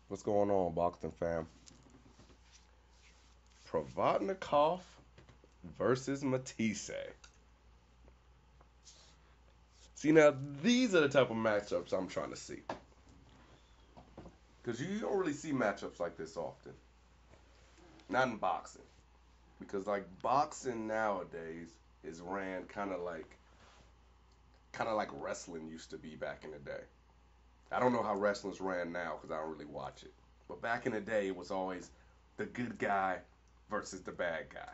What's going on, boxing fam? Provodnikov versus Matthysse. See, now these are the type of matchups I'm trying to see. Because you don't really see matchups like this often. Not in boxing. Because like boxing nowadays is ran kind of like wrestling used to be back in the day. I don't know how wrestling's ran now because I don't really watch it. But back in the day, it was always the good guy versus the bad guy.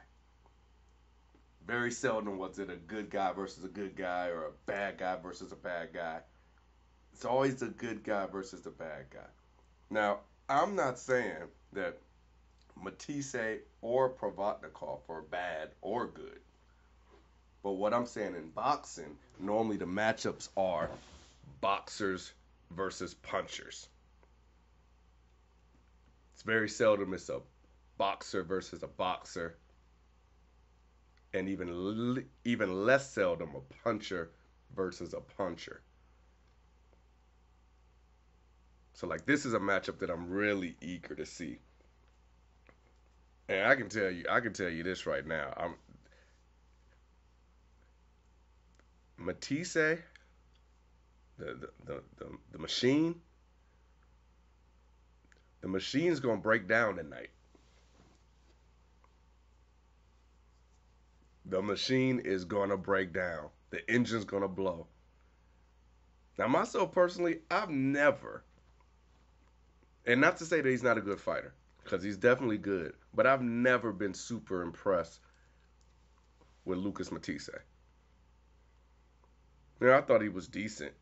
Very seldom was it a good guy versus a good guy or a bad guy versus a bad guy. It's always the good guy versus the bad guy. Now, I'm not saying that Matthysse or Provodnikov are bad or good. But what I'm saying in boxing, normally the matchups are boxers versus punchers. It's very seldom it's a boxer versus a boxer, and even less seldom a puncher versus a puncher. So like this is a matchup that I'm really eager to see. And I can tell you this right now. I'm Matthysse, the machine. The machine's gonna break down tonight. The machine is gonna break down. The engine's gonna blow. Now, myself personally, I've never, and not to say that he's not a good fighter, because he's definitely good, but I've never been super impressed with Lucas Matthysse. I thought he was decent,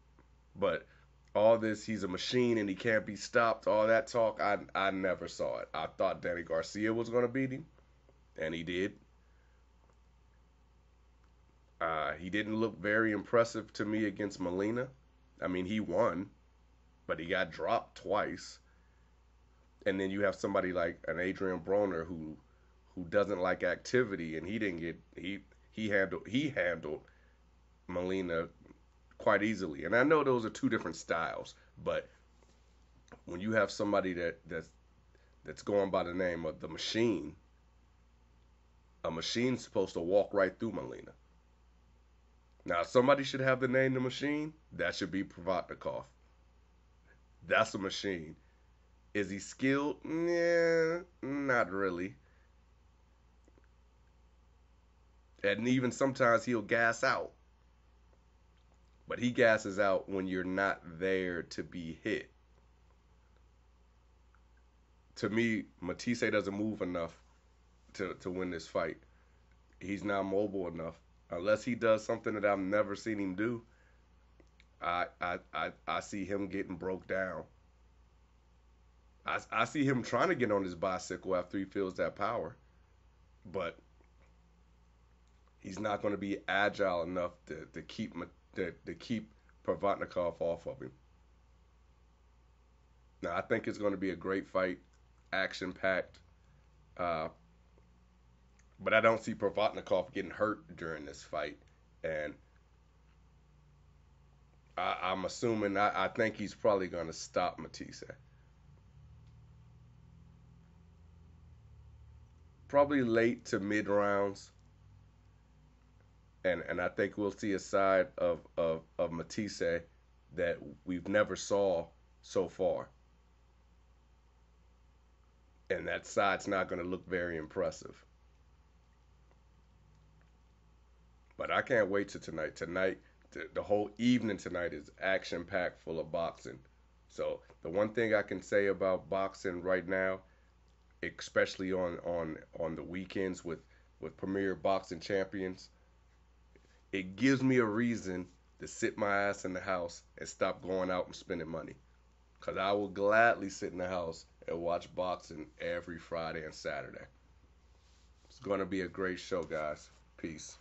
but all this, he's a machine and he can't be stopped, all that talk, I never saw it. I thought Danny Garcia was going to beat him, and he did. He didn't look very impressive to me against Molina. I mean, he won, but he got dropped twice. And then you have somebody like an Adrian Broner who doesn't like activity, and he didn't get he handled Molina quite easily. And I know those are two different styles, but when you have somebody that's going by the name of the machine, a machine's supposed to walk right through Molina. Now, if somebody should have the name the machine, that should be Provodnikov. That's a machine. Is he skilled? Nah, not really. And even sometimes he'll gas out. But he gasses out when you're not there to be hit. To me, Matthysse doesn't move enough to win this fight. He's not mobile enough. Unless he does something that I've never seen him do, I see him getting broke down. I see him trying to get on his bicycle after he feels that power, but he's not going to be agile enough to keep Provodnikov off of him. Now I think it's going to be a great fight, action packed, uh, but I don't see Provodnikov getting hurt during this fight, and I'm assuming I think he's probably going to stop Matthysse. Probably late to mid rounds, and I think we'll see a side of Matthysse that we've never saw so far, and that side's not going to look very impressive. But I can't wait to tonight. Tonight, the whole evening tonight is action packed, full of boxing. So the one thing I can say about boxing right now, especially on the weekends with premier boxing champions, it gives me a reason to sit my ass in the house and stop going out and spending money. Because I will gladly sit in the house and watch boxing every Friday and Saturday. It's going to be a great show, guys. Peace.